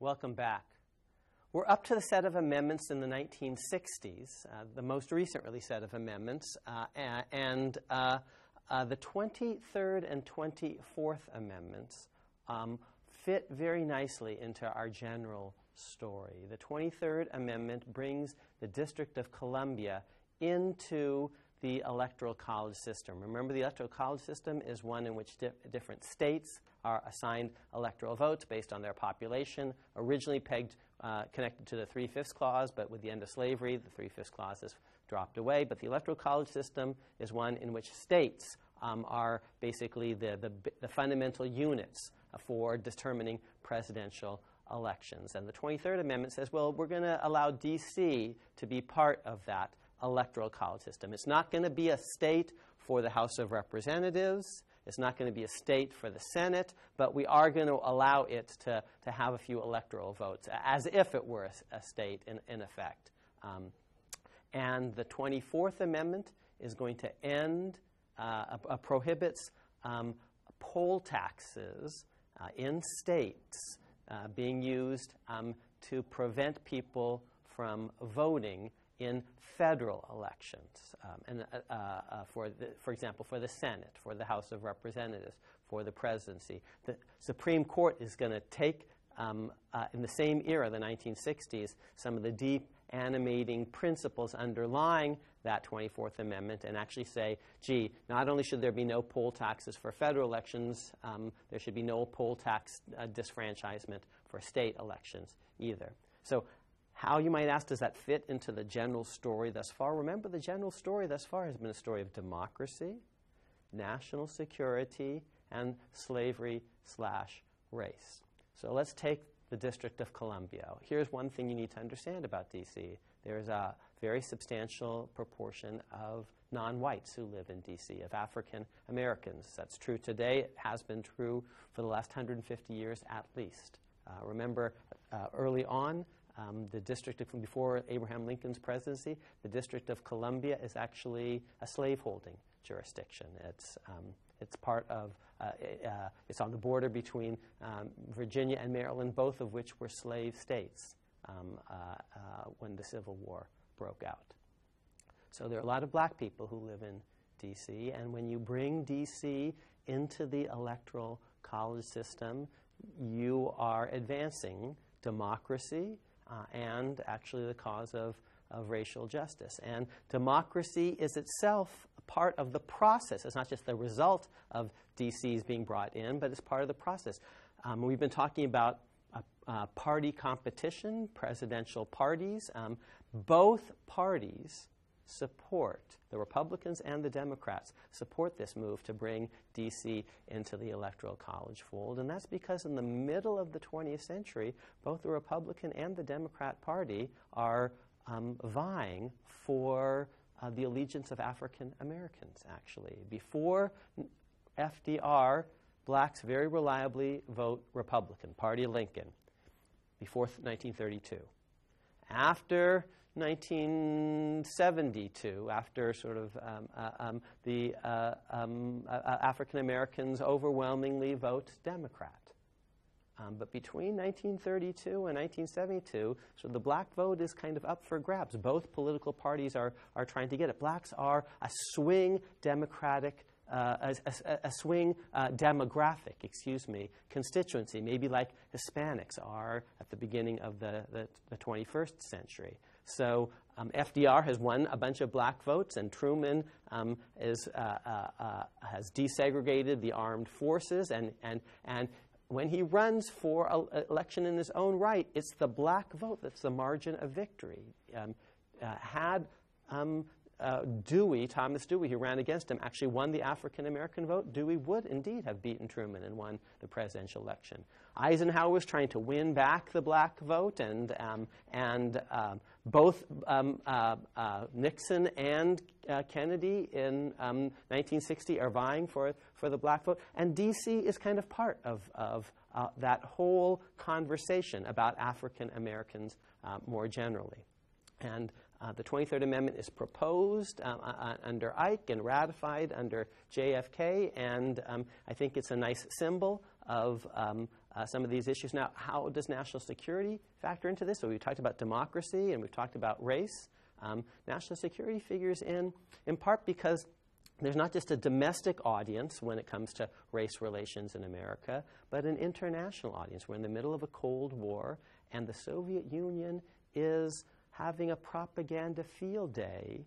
Welcome back. We're up to the set of amendments in the 1960s, the most recent really set of amendments, and the 23rd and 24th amendments fit very nicely into our general story. The 23rd Amendment brings the District of Columbia into the electoral college system. Remember, the electoral college system is one in which different states are assigned electoral votes based on their population, originally connected to the 3/5 clause, but with the end of slavery, the 3/5 clause has dropped away. But the electoral college system is one in which states are basically the fundamental units for determining presidential elections. And the 23rd Amendment says, well, we're going to allow D.C. to be part of that electoral college system. It's not going to be a state for the House of Representatives. It's not going to be a state for the Senate, but we are going to allow it to have a few electoral votes, as if it were a state in effect. And the 24th Amendment is going to end, prohibits poll taxes in states being used to prevent people from voting in federal elections, for example, for the Senate, for the House of Representatives, for the presidency. The Supreme Court is going to take, in the same era, the 1960s, some of the deep animating principles underlying that 24th Amendment and actually say, gee, not only should there be no poll taxes for federal elections, there should be no poll tax disfranchisement for state elections either. So how, you might ask, does that fit into the general story thus far? Remember, the general story thus far has been a story of democracy, national security, and slavery/race. So let's take the District of Columbia. Here's one thing you need to understand about D.C. There's a very substantial proportion of non-whites who live in D.C., of African Americans. That's true today. It has been true for the last 150 years at least. Remember, early on, the District of, before Abraham Lincoln's presidency, the District of Columbia is actually a slaveholding jurisdiction. It's part of, it's on the border between Virginia and Maryland, both of which were slave states when the Civil War broke out. So there are a lot of black people who live in D.C., and when you bring D.C. into the electoral college system, you are advancing democracy and actually the cause of racial justice. And democracy is itself a part of the process. It's not just the result of D.C.'s being brought in, but it's part of the process. We've been talking about party competition, presidential parties. Both parties support, the Republicans and the Democrats, support this move to bring D.C. into the Electoral College fold. And that's because in the middle of the 20th century, both the Republican and the Democrat Party are vying for the allegiance of African Americans, actually. Before FDR, blacks very reliably vote Republican, Party Lincoln, before 1932. After 1972, after sort of the African Americans overwhelmingly vote Democrat. But between 1932 and 1972, so the black vote is kind of up for grabs. Both political parties are trying to get it. Blacks are a swing democratic, a swing demographic, constituency, maybe like Hispanics are at the beginning of the 21st century. So FDR has won a bunch of black votes, and Truman has desegregated the armed forces, and when he runs for election in his own right, it's the black vote that's the margin of victory. Had Thomas Dewey, who ran against him, actually won the African-American vote, Dewey would indeed have beaten Truman and won the presidential election. Eisenhower was trying to win back the black vote, and both Nixon and Kennedy in 1960 are vying for the black vote. And D.C. is kind of part of that whole conversation about African Americans more generally. And the 23rd Amendment is proposed under Ike and ratified under JFK, and I think it's a nice symbol of some of these issues. Now, how does national security factor into this? So we talked about democracy and we've talked about race. National security figures in part because there's not just a domestic audience when it comes to race relations in America, but an international audience. We're in the middle of a Cold War, and the Soviet Union is having a propaganda field day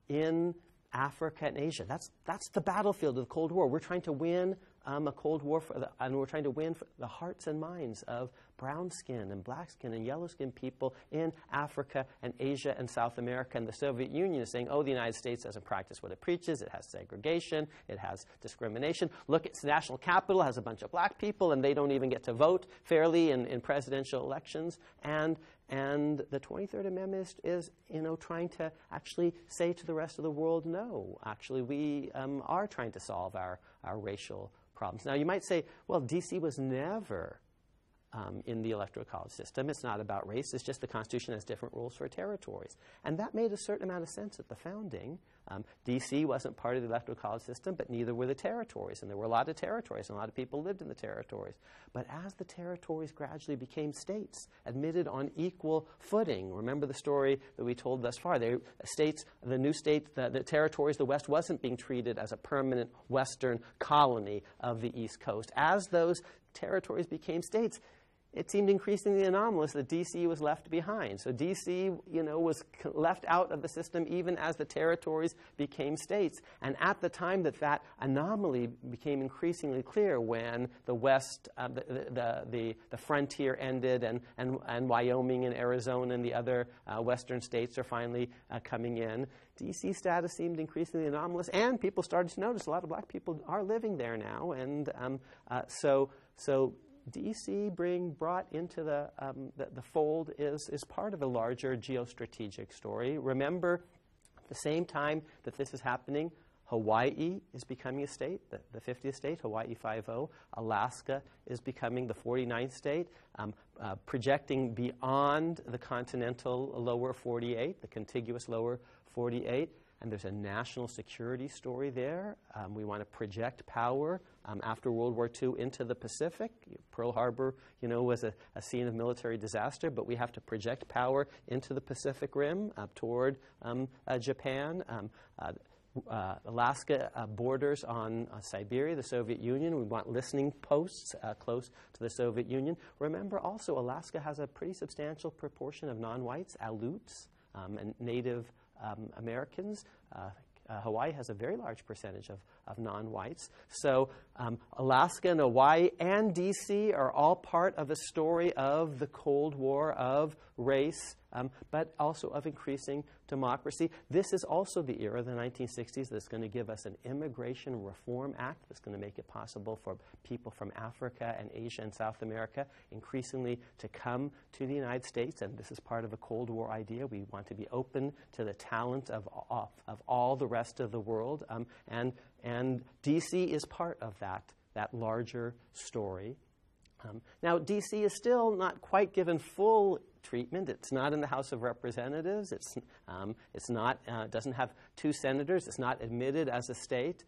in Africa and Asia. That's the battlefield of the Cold War. We're trying to win a Cold War, and we're trying to win for the hearts and minds of brown skin and black skin and yellow skin people in Africa and Asia and South America. And the Soviet Union is saying, oh, the United States doesn't practice what it preaches. It has segregation. It has discrimination. Look, its national capital has a bunch of black people, and they don't even get to vote fairly in presidential elections. And the 23rd Amendment is trying to actually say to the rest of the world, no, actually, we are trying to solve our racial problems. Now, you might say, well, D.C. was never in the electoral college system. It's not about race. It's just the Constitution has different rules for territories. And that made a certain amount of sense at the founding. D.C. wasn't part of the electoral college system, but neither were the territories. And there were a lot of territories, and a lot of people lived in the territories. But as the territories gradually became states, admitted on equal footing, remember the story that we told thus far. The new states, the territories, the West wasn't being treated as a permanent Western colony of the East Coast. As those territories became states, it seemed increasingly anomalous that D.C. was left behind. So D.C., was left out of the system even as the territories became states. And at the time that anomaly became increasingly clear, when the West, the frontier ended, and Wyoming and Arizona and the other western states are finally coming in, D.C. status seemed increasingly anomalous, and people started to notice a lot of black people are living there now, and so D.C. brought into the fold is part of a larger geostrategic story. Remember, at the same time that this is happening, Hawaii is becoming a state, the 50th state, Hawaii 5-0. Alaska is becoming the 49th state, projecting beyond the continental lower 48, the contiguous lower 48. And there's a national security story there. We want to project power after World War II into the Pacific. Pearl Harbor, was a scene of military disaster, but we have to project power into the Pacific Rim toward Japan. Alaska borders on Siberia, the Soviet Union. We want listening posts close to the Soviet Union. Remember also, Alaska has a pretty substantial proportion of non-whites, Aleuts, and Native Americans. Hawaii has a very large percentage of non-whites. So Alaska and Hawaii and D.C. are all part of the story of the Cold War, of race, but also of increasing democracy. This is also the era, the 1960s, that's going to give us an Immigration Reform Act that's going to make it possible for people from Africa and Asia and South America increasingly to come to the United States. And this is part of a Cold War idea. We want to be open to the talent of all the rest of the world. And D.C. is part of that larger story. Now, D.C. is still not quite given full treatment. It's not in the House of Representatives. It's not doesn't have 2 senators. It's not admitted as a state.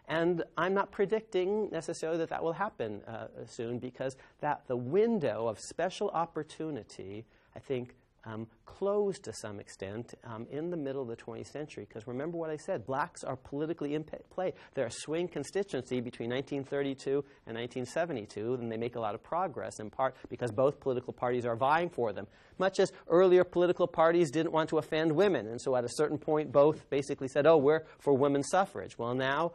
And I'm not predicting necessarily that will happen soon, because the window of special opportunity, I think, closed to some extent in the middle of the 20th century. Because remember what I said, blacks are politically in play. They're a swing constituency between 1932 and 1972, and they make a lot of progress, in part because both political parties are vying for them. Much as earlier political parties didn't want to offend women, and so at a certain point both basically said, oh, we're for women's suffrage. Well, now,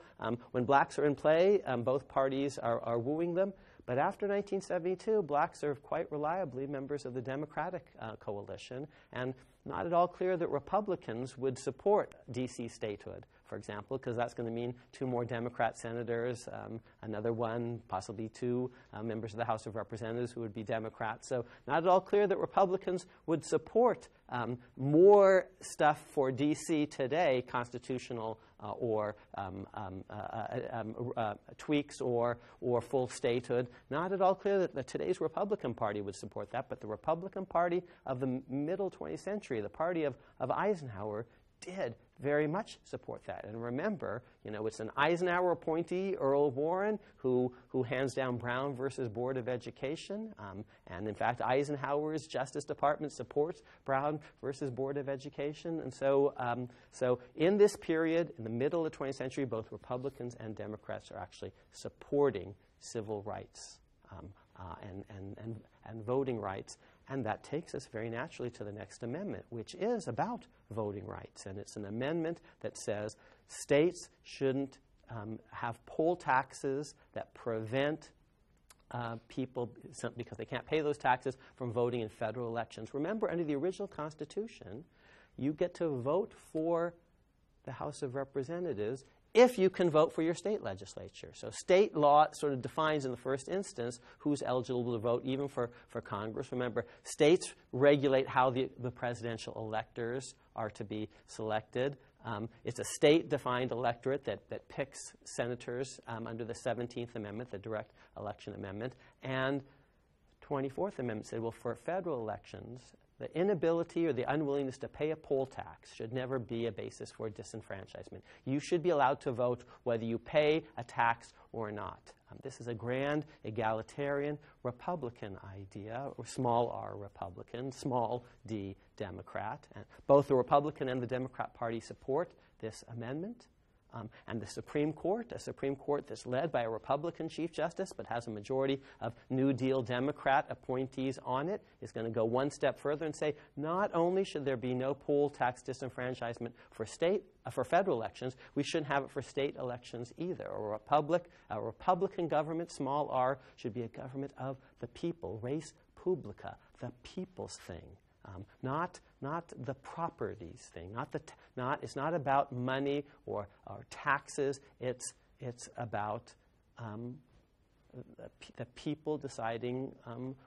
when blacks are in play, both parties are wooing them. But after 1972, blacks are quite reliably members of the Democratic coalition, and not at all clear that Republicans would support D.C. statehood, for example, because that's going to mean 2 more Democrat senators, another one, possibly 2 members of the House of Representatives who would be Democrats. So not at all clear that Republicans would support more stuff for D.C. today, constitutional or tweaks or full statehood. Not at all clear that today's Republican Party would support that, but the Republican Party of the middle 20th century, the party of Eisenhower, did very much support that. And remember, it's an Eisenhower appointee, Earl Warren, who hands down Brown versus Board of Education. And in fact, Eisenhower's Justice Department supports Brown versus Board of Education. And so in this period, in the middle of the 20th century, both Republicans and Democrats are actually supporting civil rights and voting rights. And that takes us very naturally to the next amendment, which is about voting rights. And it's an amendment that says states shouldn't have poll taxes that prevent people, because they can't pay those taxes, from voting in federal elections. Remember, under the original Constitution, you get to vote for the House of Representatives if you can vote for your state legislature. So state law sort of defines in the first instance who's eligible to vote, even for Congress. Remember, states regulate how the presidential electors are to be selected. It's a state-defined electorate that picks senators under the 17th Amendment, the Direct Election Amendment. And 24th Amendment said, well, for federal elections, the inability or the unwillingness to pay a poll tax should never be a basis for disenfranchisement. You should be allowed to vote whether you pay a tax or not. This is a grand egalitarian Republican idea, or small r Republican, small d Democrat. And both the Republican and the Democrat Party support this amendment. And the Supreme Court, a Supreme Court that's led by a Republican Chief Justice but has a majority of New Deal Democrat appointees on it, is going to go one step further and say not only should there be no poll tax disenfranchisement for federal elections, we shouldn't have it for state elections either. A Republican government, small r, should be a government of the people, res publica, the people's thing. Not the properties thing. It's not about money or taxes. It's about the people deciding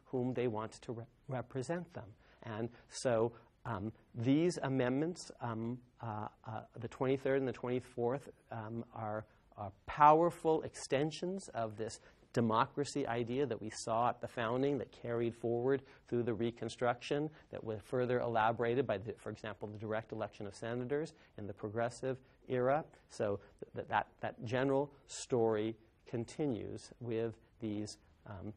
whom they want to represent them. And so these amendments, the 23rd and the 24th, are powerful extensions of this democracy idea that we saw at the founding, that carried forward through the Reconstruction, that was further elaborated by, for example, the direct election of senators in the progressive era. So that general story continues with these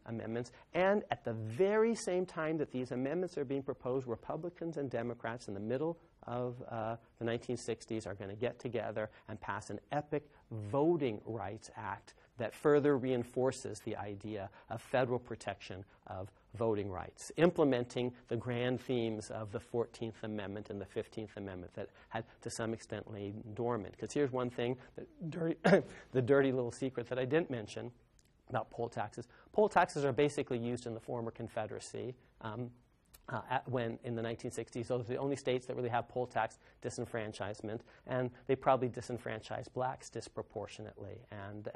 amendments. And at the very same time that these amendments are being proposed, Republicans and Democrats in the middle of the 1960s are going to get together and pass an epic Voting Rights Act that further reinforces the idea of federal protection of voting rights, implementing the grand themes of the 14th Amendment and the 15th Amendment that had to some extent laid dormant. Because here's one thing, the dirty little secret that I didn't mention about poll taxes. Poll taxes are basically used in the former Confederacy. When in the 1960s, those are the only states that really have poll tax disenfranchisement, and they probably disenfranchise blacks disproportionately. And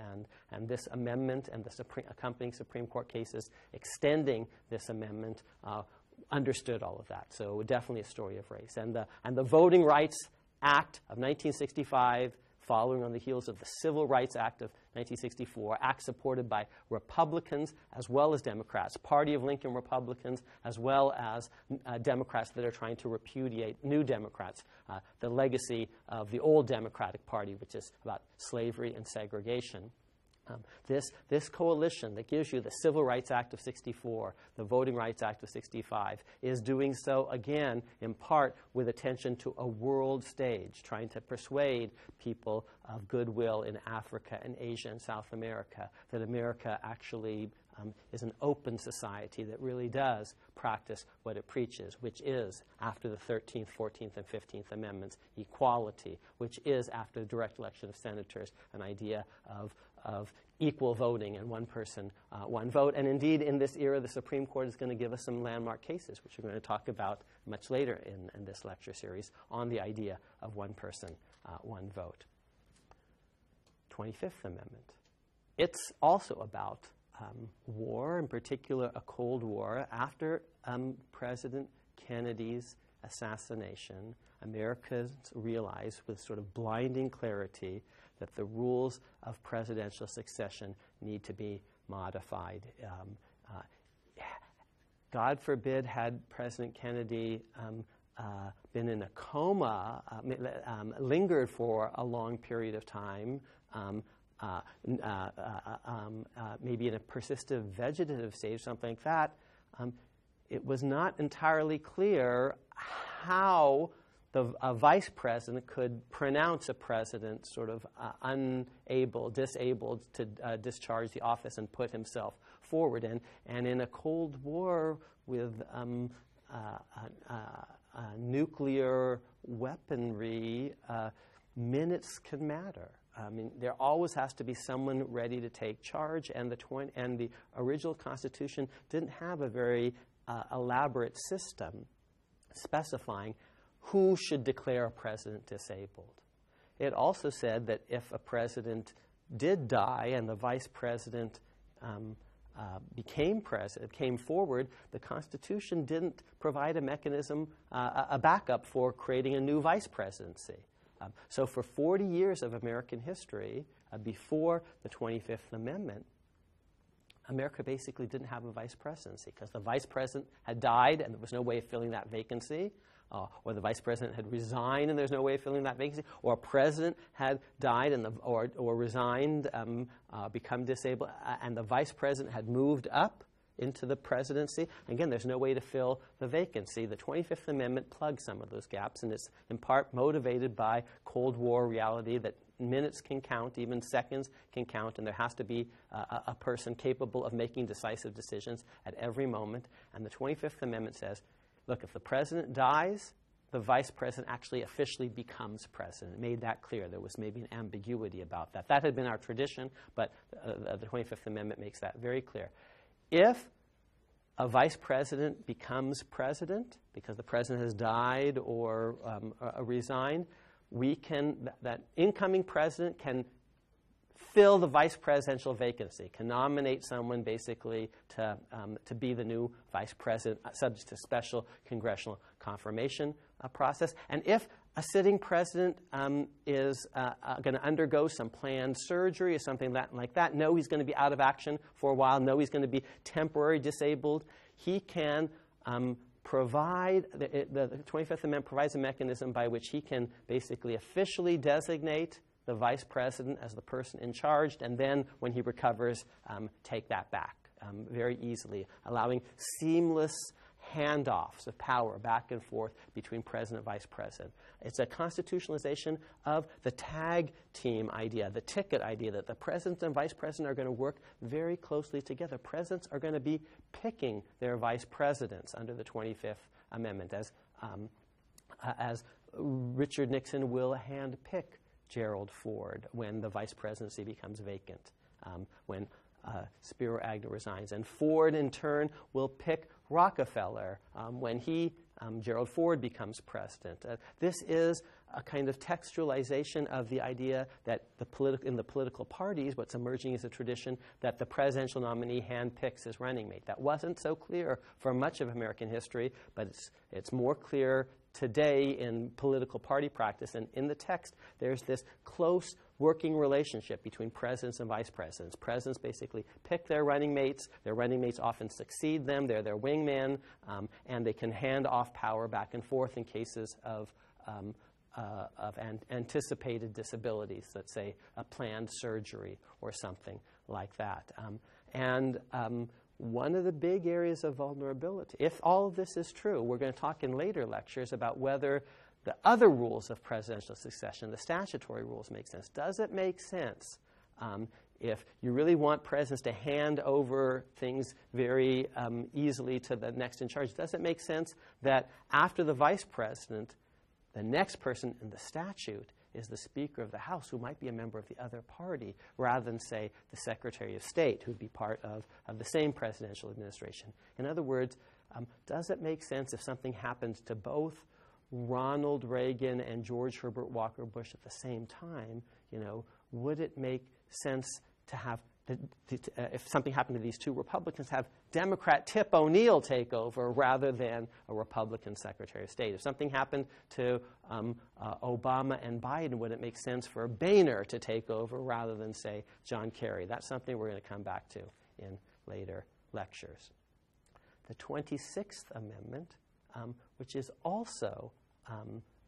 this amendment and the accompanying Supreme Court cases extending this amendment understood all of that. So definitely a story of race. And the Voting Rights Act of 1965, following on the heels of the Civil Rights Act of 1964, act supported by Republicans as well as Democrats, Party of Lincoln Republicans as well as Democrats that are trying to repudiate, new Democrats, the legacy of the old Democratic Party, which is about slavery and segregation. This coalition that gives you the Civil Rights Act of 64, the Voting Rights Act of 65, is doing so, again, in part with attention to a world stage, trying to persuade people of goodwill in Africa and Asia and South America that America actually is an open society that really does practice what it preaches, which is, after the 13th, 14th, and 15th Amendments, equality, which is, after the direct election of senators, an idea of equal voting and one person, one vote. And indeed, in this era, the Supreme Court is going to give us some landmark cases, which we're going to talk about much later in this lecture series, on the idea of one person, one vote. 25th Amendment. It's also about war, in particular a Cold War. After President Kennedy's assassination, Americans realized with sort of blinding clarity that the rules of presidential succession need to be modified. God forbid, had President Kennedy been in a coma, lingered for a long period of time, maybe in a persistent vegetative stage, something like that, it was not entirely clear how a vice president could pronounce a president sort of disabled to discharge the office and put himself forward. And in a Cold War with nuclear weaponry, minutes can matter. I mean, there always has to be someone ready to take charge, and the original Constitution didn't have a very elaborate system specifying who should declare a president disabled. It also said that if a president did die and the vice president came forward, the Constitution didn't provide a mechanism, a backup for creating a new vice presidency. So for 40 years of American history, before the 25th Amendment, America basically didn't have a vice presidency because the vice president had died and there was no way of filling that vacancy, or the vice president had resigned and there's no way of filling that vacancy, or a president had died and or resigned, become disabled, and the vice president had moved up into the presidency. Again, there's no way to fill the vacancy. The 25th Amendment plugs some of those gaps, and it's in part motivated by Cold War reality that minutes can count, even seconds can count, and there has to be a person capable of making decisive decisions at every moment. And the 25th Amendment says, look, if the president dies, the vice president actually officially becomes president. It made that clear. There was maybe an ambiguity about that. That had been our tradition, but the 25th Amendment makes that very clear. If a vice president becomes president because the president has died or resigned, that incoming president can fill the vice presidential vacancy, can nominate someone basically to be the new vice president, subject to special congressional confirmation process. And if a sitting president is going to undergo some planned surgery or something like that, know he's going to be out of action for a while, know he's going to be temporarily disabled, he can provide, the 25th Amendment provides a mechanism by which he can basically officially designate the vice president as the person in charge, and then when he recovers, take that back very easily, allowing seamless handoffs of power back and forth between president and vice president. It's a constitutionalization of the tag team idea, the ticket idea, that the president and vice president are going to work very closely together. Presidents are going to be picking their vice presidents under the 25th Amendment, as Richard Nixon will handpick Gerald Ford when the vice presidency becomes vacant, when Spiro Agnew resigns. And Ford, in turn, will pick Rockefeller when Gerald Ford becomes president. This is a kind of textualization of the idea that in the political parties, what's emerging is a tradition that the presidential nominee handpicks his running mate. That wasn't so clear for much of American history, but it's more clear today in political party practice. And in the text, there's this close working relationship between presidents and vice presidents. Presidents basically pick their running mates. Their running mates often succeed them. They're their wingman, and they can hand off power back and forth in cases of anticipated disabilities, let's say a planned surgery or something like that. One of the big areas of vulnerability, if all of this is true, we're going to talk in later lectures about whether the other rules of presidential succession, the statutory rules, make sense. Does it make sense if you really want presidents to hand over things very easily to the next in charge? Does it make sense that after the vice president, the next person in the statute is the Speaker of the House, who might be a member of the other party, rather than, say, the Secretary of State, who'd be part of the same presidential administration? In other words, does it make sense if something happens to both Ronald Reagan and George Herbert Walker Bush at the same time? Would it make sense to have, if something happened to these two Republicans, have Democrat Tip O'Neill take over rather than a Republican Secretary of State? If something happened to Obama and Biden, would it make sense for Boehner to take over rather than, say, John Kerry? That's something we're going to come back to in later lectures. The 26th Amendment which is also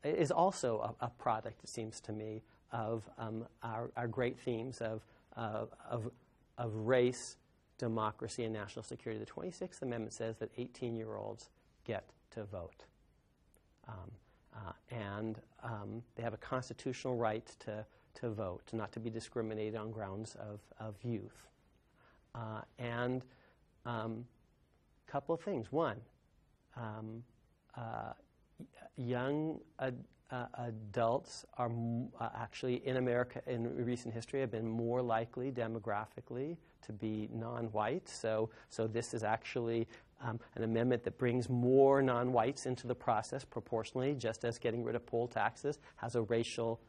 a product, it seems to me, of our great themes of race, democracy, and national security. The 26th Amendment says that 18-year-olds get to vote. And they have a constitutional right to vote, not to be discriminated on grounds of youth. And a couple of things. One, young adults are actually in America in recent history have been more likely demographically to be non-white. So this is actually an amendment that brings more non-whites into the process proportionally, just as getting rid of poll taxes has a racial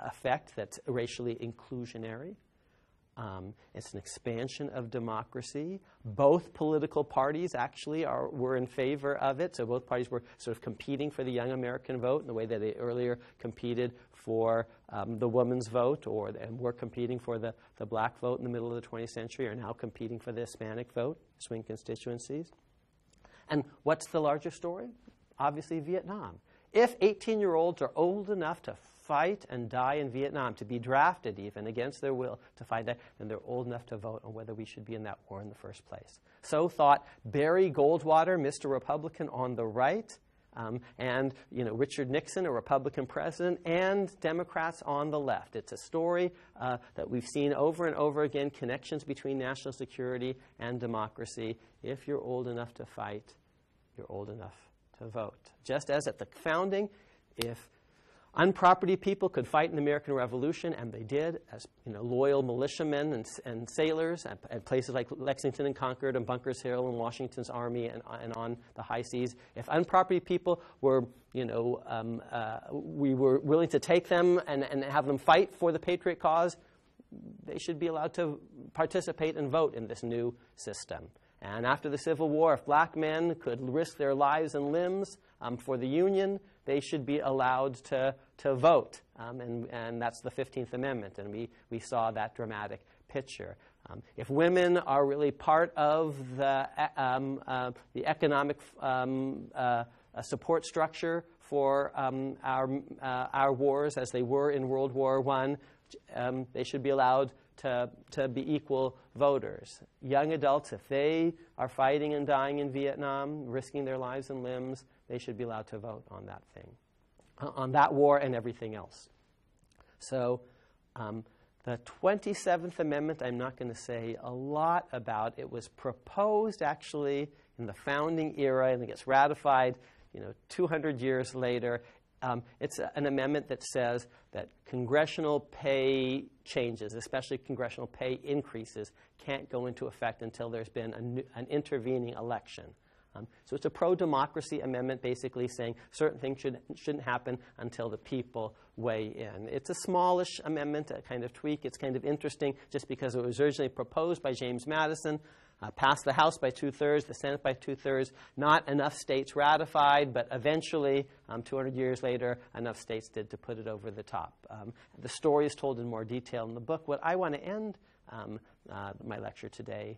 effect that's racially inclusionary. It's an expansion of democracy. Both political parties actually were in favor of it. So both parties were sort of competing for the young American vote in the way that they earlier competed for the woman's vote, and were competing for the black vote in the middle of the 20th century, are now competing for the Hispanic vote, swing constituencies. And what's the larger story? Obviously, Vietnam. If 18-year-olds are old enough to fight and die in Vietnam, to be drafted even against their will to fight that, then they're old enough to vote on whether we should be in that war in the first place. So thought Barry Goldwater, Mr. Republican on the right, and Richard Nixon, a Republican president, and Democrats on the left. It's a story that we've seen over and over again, connections between national security and democracy. If you're old enough to fight, you're old enough to vote. Just as at the founding, if unproperty people could fight in the American Revolution, and they did, as loyal militiamen and sailors at places like Lexington and Concord and Bunkers Hill and Washington's army and on the high seas. If unproperty people were, we were willing to take them and have them fight for the patriot cause, they should be allowed to participate and vote in this new system. And after the Civil War, if black men could risk their lives and limbs for the Union, they should be allowed to vote. And that's the 15th Amendment, and we saw that dramatic picture. If women are really part of the economic support structure for our wars, as they were in World War I, they should be allowed to be equal voters. Young adults, if they are fighting and dying in Vietnam, risking their lives and limbs, they should be allowed to vote on that thing, on that war and everything else. So the 27th Amendment, I'm not going to say a lot about. It was proposed actually in the founding era, and it gets ratified 200 years later. It's an amendment that says that congressional pay changes, especially congressional pay increases, can't go into effect until there's been an intervening election. So it's a pro-democracy amendment basically saying certain things shouldn't happen until the people weigh in. It's a smallish amendment, a kind of tweak. It's kind of interesting just because it was originally proposed by James Madison, passed the House by 2/3, the Senate by 2/3. Not enough states ratified, but eventually, 200 years later, enough states did to put it over the top. The story is told in more detail in the book. What I want to end my lecture today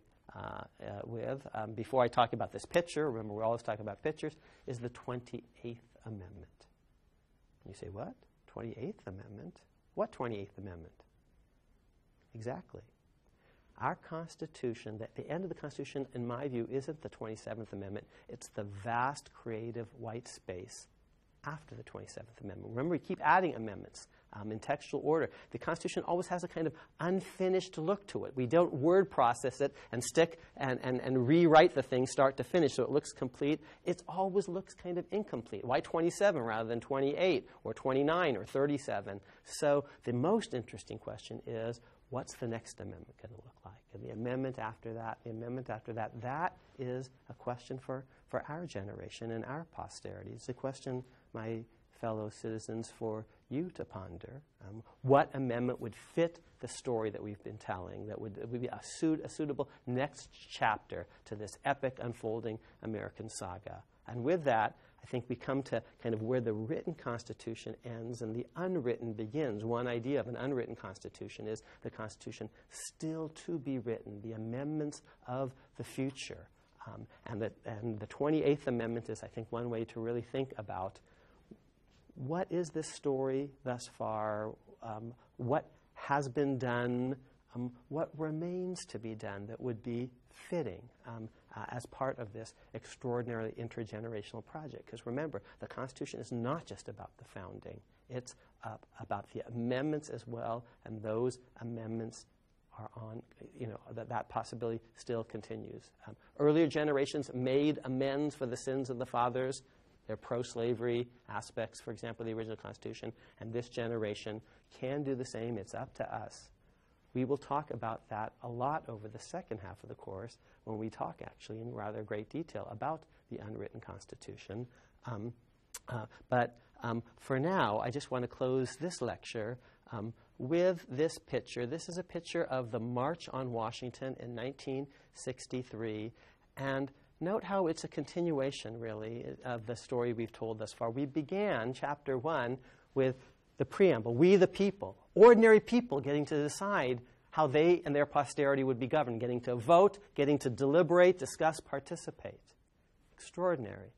with, before I talk about this picture, remember we're always talking about pictures, is the 28th Amendment. You say, what? 28th Amendment? What 28th Amendment? Exactly. Our Constitution, the end of the Constitution, in my view, isn't the 27th Amendment. It's the vast creative white space after the 27th Amendment. Remember, we keep adding amendments in textual order. The Constitution always has a kind of unfinished look to it. We don't word process it and stick and rewrite the thing start to finish so it looks complete. It always looks kind of incomplete. Why 27 rather than 28 or 29 or 37? So the most interesting question is, what's the next amendment going to look like? And the amendment after that, that is a question for our generation and our posterity. It's a question, my fellow citizens, for you to ponder. What amendment would fit the story that we've been telling, that would be a suitable next chapter to this epic unfolding American saga? And with that, I think we come to kind of where the written Constitution ends and the unwritten begins. One idea of an unwritten Constitution is the Constitution still to be written, the amendments of the future. And the 28th Amendment is, I think, one way to really think about what is this story thus far, what has been done, what remains to be done that would be fitting as part of this extraordinarily intergenerational project. Because remember, the Constitution is not just about the founding. It's about the amendments as well, and those amendments are on, that possibility still continues. Earlier generations made amends for the sins of the fathers, their pro-slavery aspects, for example, the original Constitution, and this generation can do the same. It's up to us. We will talk about that a lot over the second half of the course when we talk actually in rather great detail about the unwritten Constitution. But for now, I just want to close this lecture with this picture. This is a picture of the March on Washington in 1963. And note how it's a continuation, really, of the story we've told thus far. We began Chapter 1 with the preamble, we the people, ordinary people getting to decide how they and their posterity would be governed, getting to vote, getting to deliberate, discuss, participate. Extraordinary.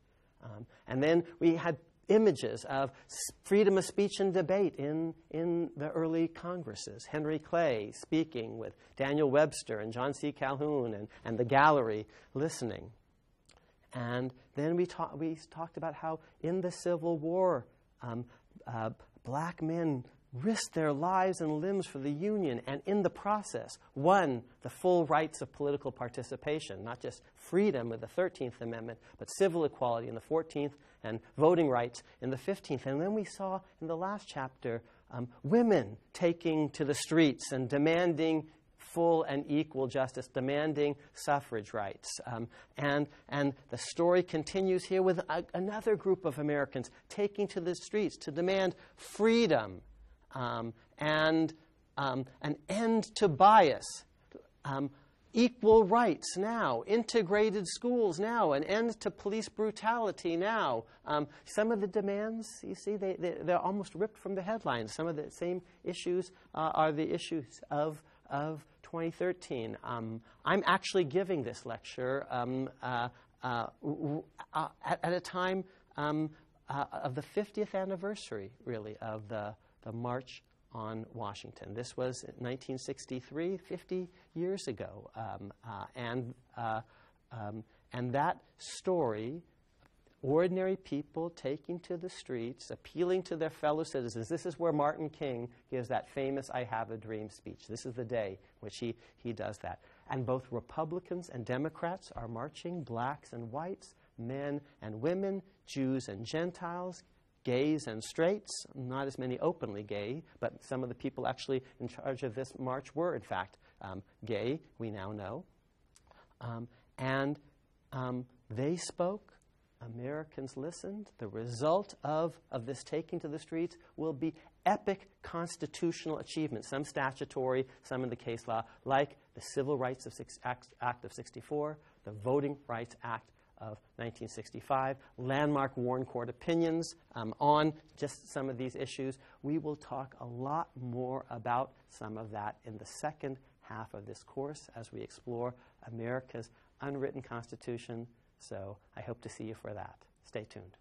And then we had images of freedom of speech and debate in the early Congresses. Henry Clay speaking with Daniel Webster and John C. Calhoun and the gallery listening. And then we talked about how in the Civil War, black men risked their lives and limbs for the Union, and in the process won the full rights of political participation, not just freedom with the 13th Amendment, but civil equality in the 14th and voting rights in the 15th. And then we saw in the last chapter women taking to the streets and demanding full and equal justice, demanding suffrage rights. And the story continues here with another group of Americans taking to the streets to demand freedom and an end to bias, equal rights now, integrated schools now, an end to police brutality now. Some of the demands, you see, they're almost ripped from the headlines. Some of the same issues are the issues of 2013. I'm actually giving this lecture at a time of the 50th anniversary, really, of the March on Washington. This was 1963, 50 years ago. And that story, ordinary people taking to the streets, appealing to their fellow citizens. This is where Martin King gives that famous I Have a Dream speech. This is the day which he does that. And both Republicans and Democrats are marching, blacks and whites, men and women, Jews and Gentiles, gays and straights, not as many openly gay, but some of the people actually in charge of this march were, in fact, gay, we now know. And they spoke. Americans listened. The result of this taking to the streets will be epic constitutional achievements, some statutory, some in the case law, like the Civil Rights Act of 64, the Voting Rights Act of 1965, landmark Warren Court opinions on just some of these issues. We will talk a lot more about some of that in the second half of this course as we explore America's unwritten Constitution. So I hope to see you for that. Stay tuned.